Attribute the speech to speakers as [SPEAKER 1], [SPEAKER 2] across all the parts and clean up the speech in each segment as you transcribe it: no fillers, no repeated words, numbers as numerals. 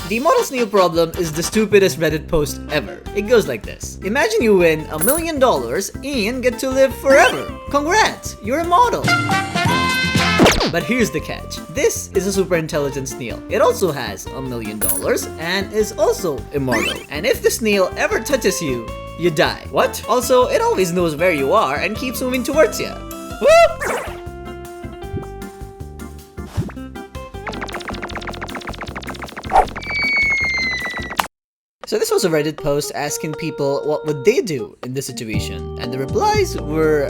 [SPEAKER 1] The Immortal Snail problem is the stupidest Reddit post ever. It goes like this. Imagine you win $1 million and get to live forever. Congrats, you're immortal. But here's the catch. This is a super intelligent snail. It also has $1 million and is also immortal. And if the snail ever touches you, you die. What? Also, it always knows where you are and keeps moving towards you. Woo! So this was a Reddit post asking people what would they do in this situation, and the replies were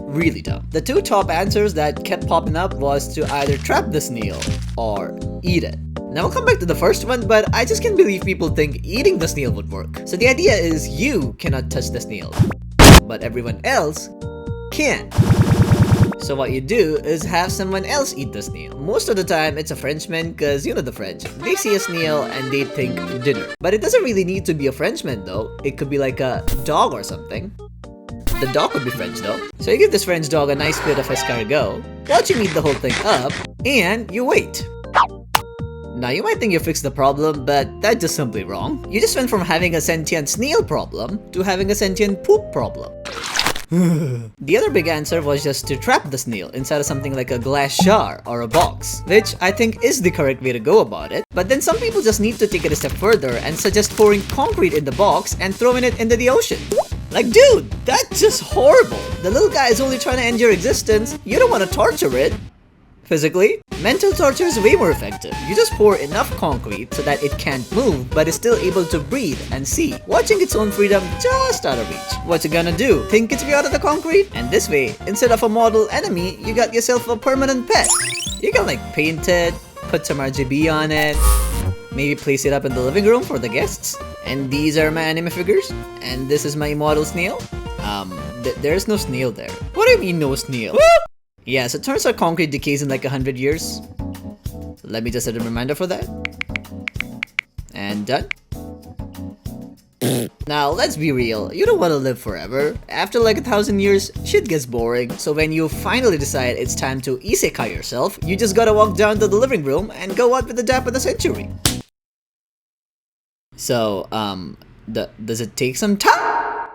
[SPEAKER 1] really dumb. The two top answers that kept popping up was to either trap the snail or eat it. Now we'll come back to the first one, but I just can't believe people think eating the snail would work. So the idea is you cannot touch the snail, but everyone else can. So what you do is have someone else eat the snail. Most of the time, it's a Frenchman, cause you know the French. They see a snail and they think dinner. But it doesn't really need to be a Frenchman though. It could be like a dog or something. The dog could be French though. So you give this French dog a nice bit of escargot, watch him eat the whole thing up, and you wait. Now you might think you fixed the problem, but that's just simply wrong. You just went from having a sentient snail problem to having a sentient poop problem. The other big answer was just to trap the snail inside of something like a glass jar or a box, which I think is the correct way to go about it. But then some people just need to take it a step further and suggest pouring concrete in the box and throwing it into the ocean. Like, dude, that's just horrible. The little guy is only trying to end your existence. You don't want to torture it. Physically, mental torture is way more effective. You just pour enough concrete so that it can't move but is still able to breathe and see, watching its own freedom just out of reach. What you gonna do? Think it's way out of the concrete? And this way, instead of a model enemy, you got yourself a permanent pet. You can like paint it, put some RGB on it, maybe place it up in the living room for the guests. And these are my anime figures, and this is my immortal snail. There's no snail there. What do you mean no snail? Yeah, so it turns out concrete decays in like 100 years. Let me just set a reminder for that. And done. Now, let's be real. You don't want to live forever. After like 1,000 years, shit gets boring. So when you finally decide it's time to isekai yourself, you just gotta walk down to the living room and go out with the dap of the century. So, does it take some time?